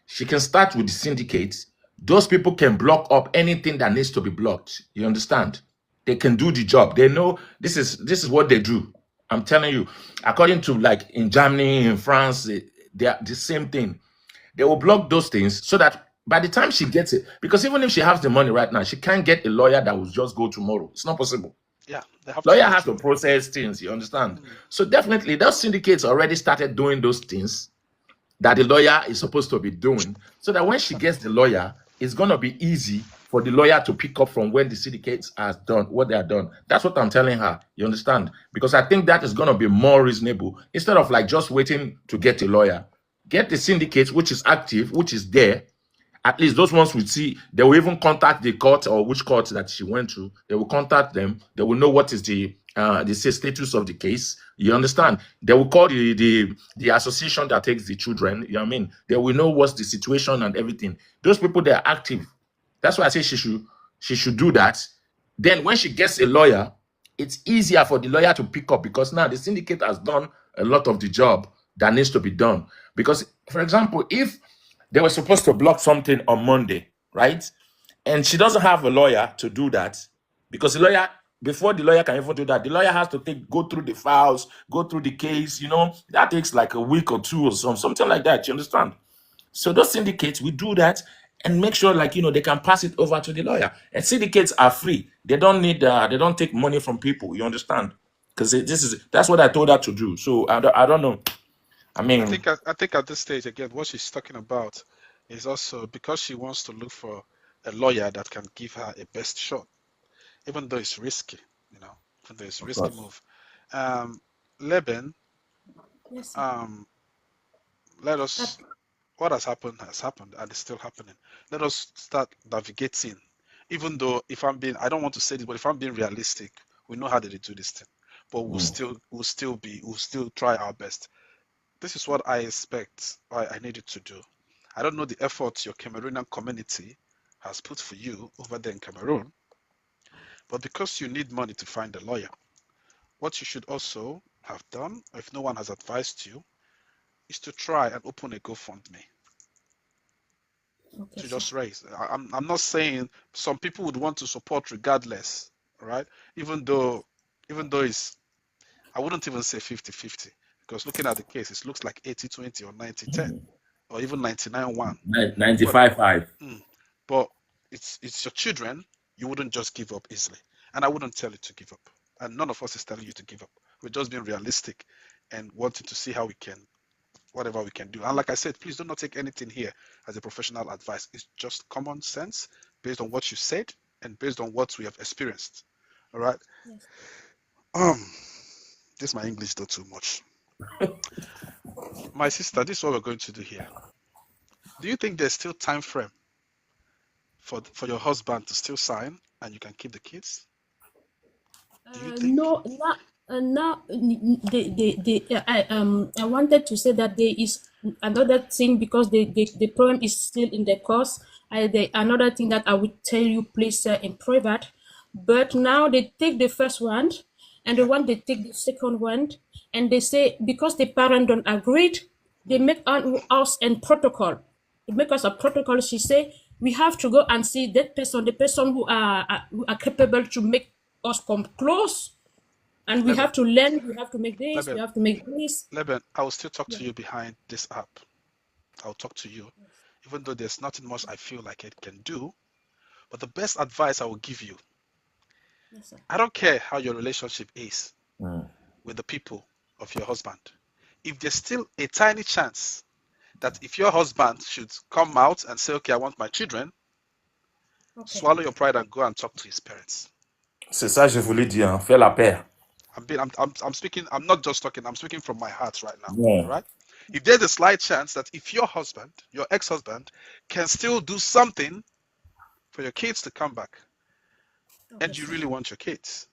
She can start with the syndicates. Those people can block up anything that needs to be blocked. You understand? They can do the job. They know this is what they do. I'm telling you, according to like in Germany, in France, they are the same thing. They will block those things so that by the time she gets it, because even if she has the money right now, she can't get a lawyer that will just go tomorrow. It's not possible. Yeah, they have Lawyer to has to process things, you understand? So definitely those syndicates already started doing those things that the lawyer is supposed to be doing, so that when she gets the lawyer, it's going to be easy for the lawyer to pick up from when the syndicates has done what they are done. That's what I'm telling her, you understand? Because I think that is going to be more reasonable instead of like just waiting to get a lawyer. Get the syndicate, which is active, which is there. At least those ones will see, they will even contact the court or which court that she went to. They will contact them. They will know what is the status of the case. You understand? They will call the association that takes the children. You know what I mean? They will know what's the situation and everything. Those people, they're active. That's why I say she should do that. Then when she gets a lawyer, it's easier for the lawyer to pick up because now the syndicate has done a lot of the job that needs to be done. Because, for example, if they were supposed to block something on Monday, right? And she doesn't have a lawyer to do that because the lawyer, before the lawyer can even do that, the lawyer has to go through the files, go through the case. That takes like a week or two or something like that. You understand? So those syndicates, we do that and make sure, like, they can pass it over to the lawyer. And syndicates are free. They don't need, they don't take money from people. You understand? Because that's what I told her to do. So I don't know. I mean, I think at this stage again, what she's talking about is also because she wants to look for a lawyer that can give her a best shot, even though it's risky, even though it's a risky move. Leben, Yes. let us. What has happened and it's still happening. Let us start navigating. Even though I don't want to say this, but if I'm being realistic, we know how they do this thing, but we'll still try our best. This is what I expect I needed to do. I don't know the effort your Cameroonian community has put for you over there in Cameroon, but because you need money to find a lawyer, what you should also have done, if no one has advised you, is to try and open a GoFundMe to just raise. I'm not saying some people would want to support regardless, right? Even though it's, I wouldn't even say 50-50. Because looking at the case, it looks like 80-20 or 90-10 or even 99-1. 95-5. But it's your children. You wouldn't just give up easily. And I wouldn't tell you to give up. And none of us is telling you to give up. We're just being realistic and wanting to see how we can, whatever we can do. And like I said, please do not take anything here as a professional advice. It's just common sense based on what you said and based on what we have experienced. All right? Yes. This my English though too much. My sister, this is what we're going to do here. Do you think there's still time frame for your husband to still sign and you can keep the kids? Do you think? No, now I wanted to say that there is another thing because the problem is still in the course. Another thing that I would tell you, please, in private. But now they take the first one, and the one they take the second one, and they say because the parent don't agree, they make us in protocol. They make us a protocol. She say we have to go and see that person, the person who are capable to make us come close. And we have to learn, we have to make this, we have to make this. Leben, I will still talk to you behind this app. I'll talk to you. Even though there's nothing much I feel like it can do. But the best advice I will give you, I don't care how your relationship is with the people of your husband. If there's still a tiny chance that if your husband should come out and say, okay, I want my children, swallow your pride and go and talk to his parents. C'est ça, je voulais dire. Fais la paix. I'm speaking, I'm not just talking, I'm speaking from my heart right now, right? If there's a slight chance that if your husband, your ex-husband, can still do something for your kids to come back, and you really want your kids,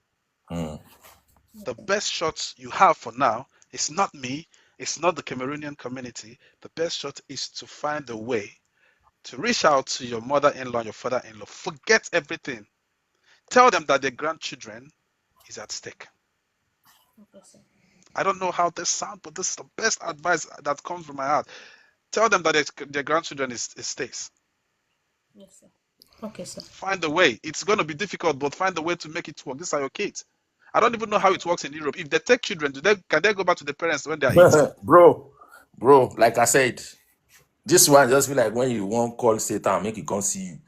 the best shot you have for now is not me, it's not the Cameroonian community. The best shot is to find a way to reach out to your mother-in-law and your father-in-law. Forget everything. Tell them that their grandchildren is at stake. Okay, sir. I don't know how this sounds, but this is the best advice that comes from my heart. Tell them that their grandchildren is stakes. Yes, sir. Okay, sir. Find a way. It's going to be difficult, but find a way to make it work. These are your kids. I don't even know how it works in Europe. If they take children, can they go back to the parents when they are 18? Bro, like I said, this one just feel like when you won't call Satan, make it come see you.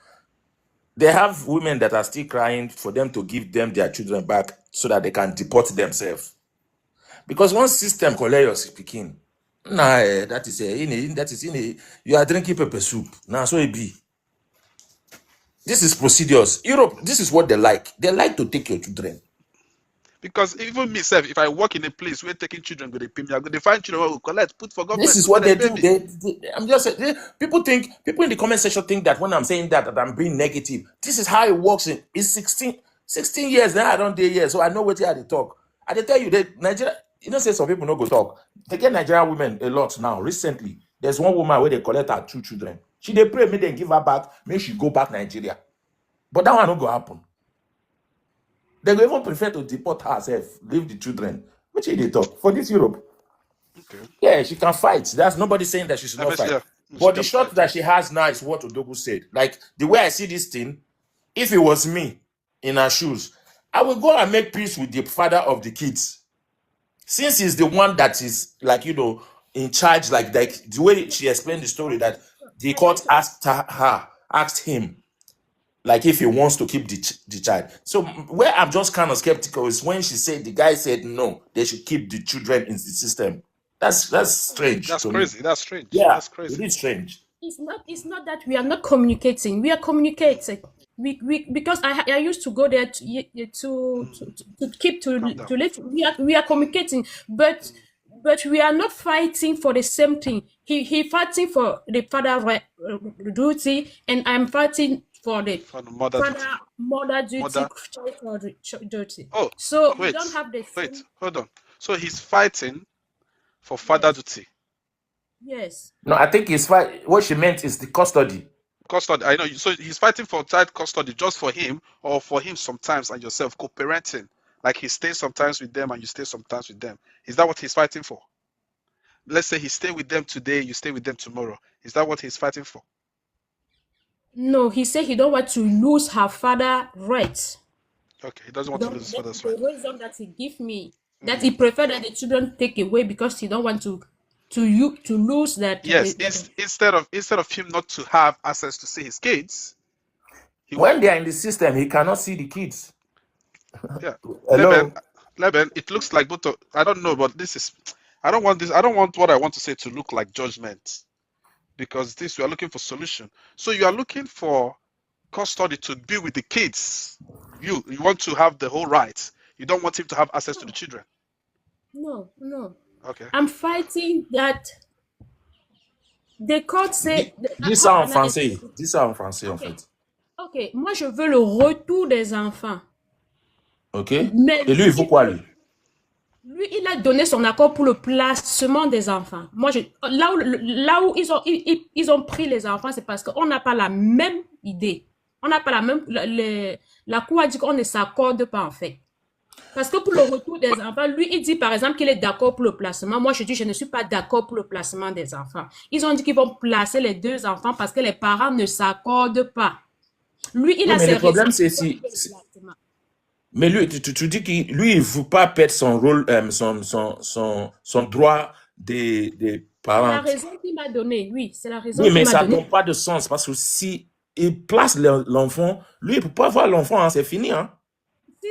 They have women that are still crying for them to give them their children back so that they can deport themselves. Because one system collect your speaking. Nah, that is you are drinking pepper soup. Nah, so it be. This is procedures. Europe, this is what they like. They like to take your children. Because even myself, if I work in a place where taking children go, they pay me, I go, they find children who collect, put for government. This is what they do. I'm just saying, people in the comment section think that when I'm saying that I'm being negative. This is how it works. It's 16 years now. I don't dare years, so I know what they talk. I tell you that Nigeria, say some people no go talk. They get Nigerian women a lot now. Recently, there's one woman where they collect her 2 children. She they pray, make them give her back, make she go back Nigeria. But that one not go happen. They will even prefer to deport herself, leave the children. Which they talk for this Europe. Okay. Yeah, she can fight. There's nobody saying that she should not fight. Yeah, but the shot that she has now is what Odogu said. Like the way I see this thing, if it was me in her shoes, I would go and make peace with the father of the kids. Since he's the one that is like, in charge, like the way she explained the story, that the court asked him, like if he wants to keep the child. So where I'm just kind of skeptical is when she said, the guy said no, they should keep the children in the system. That's strange. That's crazy. That's strange. Yeah, that's crazy. It is strange. It's not that we are not communicating. We are communicating. We because I used to go there to keep to let we are communicating, but we are not fighting for the same thing. He fighting for the father duty, and I'm fighting for the mother duty, child duty. Oh, so wait, we don't have the wait, hold on. So he's fighting for father duty. Yes. No, I think he's what she meant is the custody. Custody. I know. So he's fighting for child custody just for him, or for him sometimes and yourself co-parenting. Like he stays sometimes with them and you stay sometimes with them. Is that what he's fighting for? Let's say he stay with them today, you stay with them tomorrow. Is that what he's fighting for? No, he said he don't want to lose her father rights. Okay, he doesn't want to lose his father's rights. The reason that he give me, that he prefer that the children take away because he don't want to lose that. Yes, instead of him not to have access to see his kids. When they are in the system, he cannot see the kids. Yeah. Hello. Leben, it looks like both. I don't know, but this is. I don't want what I want to say to look like judgment, because we are looking for solution. So you are looking for custody to be with the kids. You want to have the whole rights. You don't want him to have access to the children. No. Okay. I'm fighting that the court say. Dis ça en français. Dis ça en français, en fait. Ok, moi je veux le retour des enfants. Ok. Mais et lui, il faut quoi, lui? Lui, il a donné son accord pour le placement des enfants. Moi, là où ils ont pris les enfants, c'est parce qu'on n'a pas la même idée. On n'a pas la même. La cour a dit qu'on ne s'accorde pas, en fait. Parce que pour le retour des enfants, lui, il dit par exemple qu'il est d'accord pour le placement. Moi, je dis je ne suis pas d'accord pour le placement des enfants. Ils ont dit qu'ils vont placer les 2 enfants parce que les parents ne s'accordent pas. Lui, il a ses raisons. Mais le problème, c'est si. Mais lui, tu dis qu'il lui, il ne veut pas perdre son rôle, son droit des parents. C'est la raison qu'il m'a donnée, oui. C'est la raison qu'il m'a donnée. Oui, mais ça n'a pas de sens parce que si il place l'enfant, lui, il ne peut pas voir l'enfant, hein, c'est fini. Hein.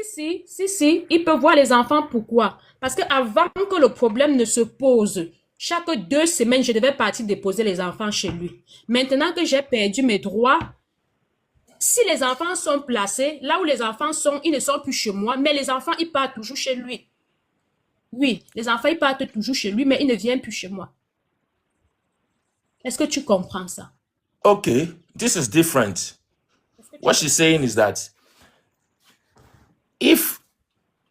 Si, il peut voir les enfants. Pourquoi? Parce qu'avant que le problème ne se pose, chaque 2 semaines, je devais partir déposer les enfants chez lui. Maintenant que j'ai perdu mes droits, si les enfants sont placés, là où les enfants sont, ils ne sont plus chez moi, mais les enfants, ils partent toujours chez lui. Oui, les enfants, ils partent toujours chez lui, mais ils ne viennent plus chez moi. Est-ce que tu comprends ça? Okay, this is different. What she's saying is that if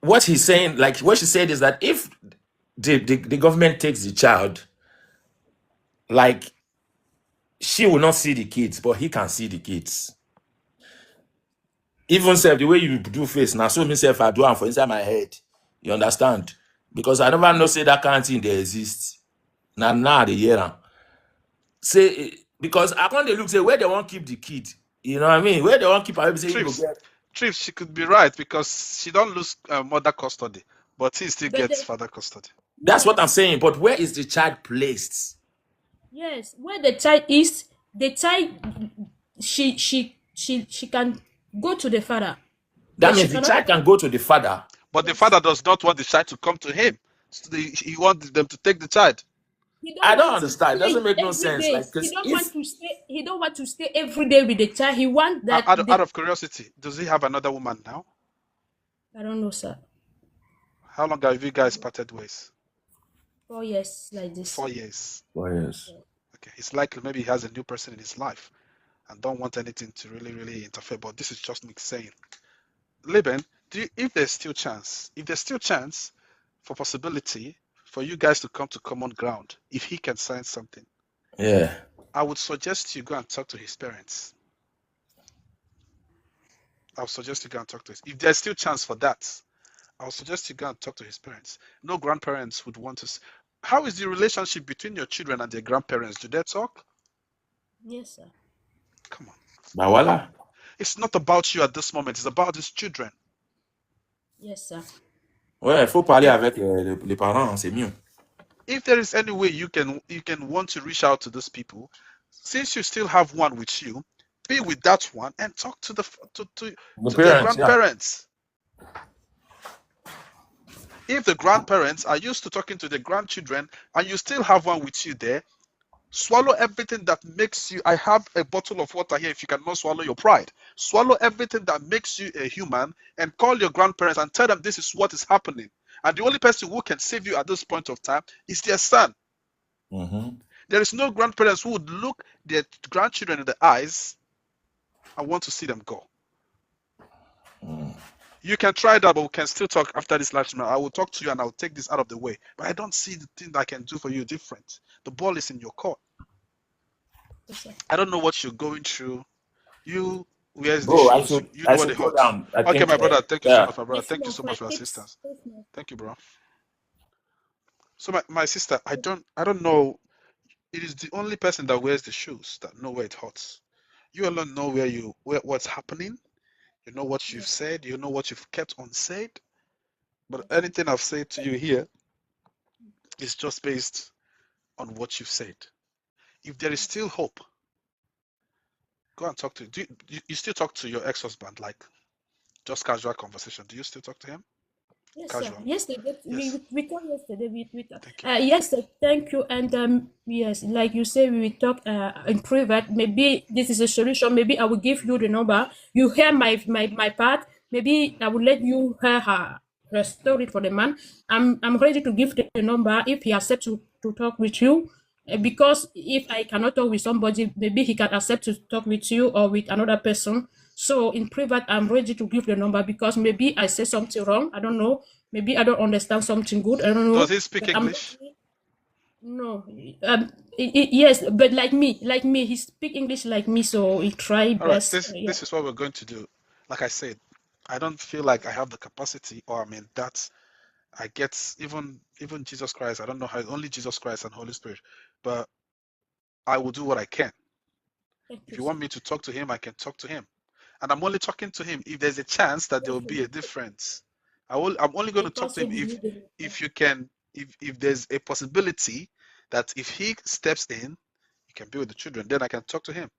what he's saying, like what she said is that if the government takes the child, like she will not see the kids, but he can see the kids. Even self, the way you do face, now so myself I do am for inside my head. You understand? Because I never know say that kind of thing they exist. Now they hear am. Say because I can't look say where they won't keep the kid. You know what I mean? Where they won't keep her, say you go get. Trips, she could be right because she don't lose mother custody, but he still But gets father custody. That's what I'm saying. But where is the child placed? yes, where the child is, the child, she can go to the father, That but she means the cannot. child can go to the father. But the Yes. father does not want the child to come to him. So he wants them to take the child. He I don't don't want to understand. It doesn't stay make no every sense. day. Like, He because don't want if to stay. He don't want to stay every day with the child. He want that Out the. of curiosity, does he have another woman now? I don't know, sir. How long have you guys parted ways? 4 years like this. 4 years. oh, yes. Okay, it's likely maybe he has a new person in his life and don't want anything to really interfere. But this is just me saying, Liben, if there's still chance for possibility for you guys to come to common ground, if he can sign something, Yeah. I would suggest you go and talk to his parents. I would suggest you go and talk to his. If there's still chance for that, I would suggest you go and talk to his parents. No grandparents would want to. How is the relationship between your children and their grandparents? Do they talk? Yes, sir. Come on. Bah voilà. It's not about you at this moment. It's about his children. Yes, sir. Ouais, il faut parler avec les parents, c'est mieux. If there is any way you can want to reach out to those people, since you still have one with you, be with that one and talk to their grandparents. Yeah. If the grandparents are used to talking to the grandchildren and you still have one with you there, swallow everything that makes you. I have a bottle of water here if you cannot swallow your pride. Swallow everything that makes you a human and call your grandparents and tell them this is what is happening. And the only person who can save you at this point of time is their son. Mm-hmm. There is no grandparents who would look their grandchildren in the eyes and want to see them go. You can try that, but we can still talk after this live stream. I will talk to you and I'll take this out of the way. But I don't see the thing that I can do for you different. The ball is in your court. Yes, I don't know what you're going through. Where's the Bro, shoes? You know what they go hurt. down. Okay, my brother. Thank you so much, my brother. Yes, Thank you my so much friend. for assistance. Yes, my Thank you, bro. So my sister, I don't know. It is the only person that wears the shoes that know where it hurts. You alone know what's happening. You know what you've said. You know what you've kept unsaid. But anything I've said to you here is just based on what you've said. If there is still hope, go and talk to. Do you still talk to your ex-husband, like just casual conversation? Do you still talk to him? Yes, sir. Casual. Yesterday, Yes. we talked yesterday. We talk. Thank you. Yes, sir. Thank you. And yes, like you say, we will talk in private. Maybe this is a solution. Maybe I will give you the number. You hear my part. Maybe I will let you hear her story for the man. I'm ready to give the number if he accepts to talk with you. Because if I cannot talk with somebody, maybe he can accept to talk with you or with another person. So in private, I'm ready to give the number because maybe I say something wrong. I don't know. Maybe I don't understand something good. I don't know. Does he speak But I'm English? no. Yes, but like me, he speak English like me, so he try All right. best. Yeah. This is what we're going to do. Like I said, I don't feel like I have the capacity, or I mean that I get even Jesus Christ. I don't know how only Jesus Christ and Holy Spirit, but I will do what I can. Thank If you, you sir. want me to talk to him, I can talk to him. And I'm only talking to him if there's a chance that there will be a difference. I'm only going to talk to him if you can, if there's a possibility that if he steps in, he can be with the children, then I can talk to him.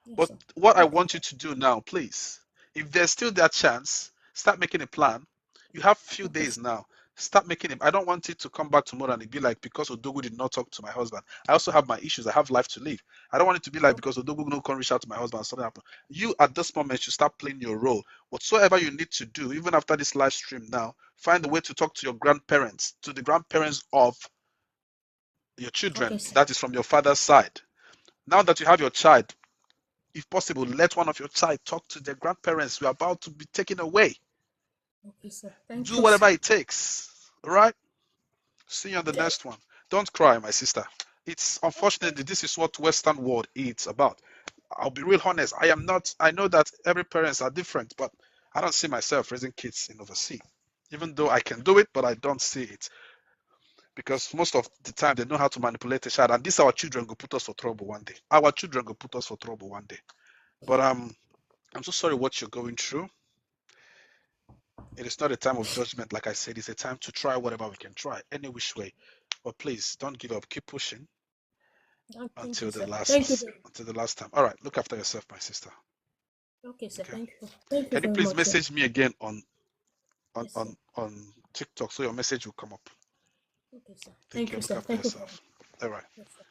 Yes, But sir. what I want you to do now, please, if there's still that chance, start making a plan. You have few days now. Start making it. I don't want it to come back tomorrow and it be like because Odogu did not talk to my husband. I also have my issues. I have life to live. I don't want it to be like because Odogu no can reach out to my husband and something happen. You at this moment should start playing your role. Whatsoever you need to do, even after this live stream now, find a way to talk to your grandparents, to the grandparents of your children. Okay, sir. That is from your father's side. Now that you have your child, if possible, let one of your child talk to their grandparents. We're about to be taken away. Okay, sir. Thank Do you, whatever sir. it takes. All right? See you on the next one. Don't cry, my sister. it's unfortunately this is what Western world is about. I'll be real honest. I know that every parents are different, but I don't see myself raising kids in overseas. Even though I can do it, but I don't see it. Because most of the time they know how to manipulate a child, and these our children go put us for trouble one day. Our children go put us for trouble one day. But I'm so sorry what you're going through. It is not a time of judgment, like I said. It's a time to try whatever we can try, any which way. But please don't give up. Keep pushing Thank you, until the sir. Thank you. last time. All right. Look after yourself, my sister. Okay, sir. Okay. Thank you. Thank you Can you very please much. Sir. message me again on Yes, sir. TikTok so your message will come up? Okay, sir. Thank Thank you. you, Look sir. after Thank you. yourself. All right. Yes, sir.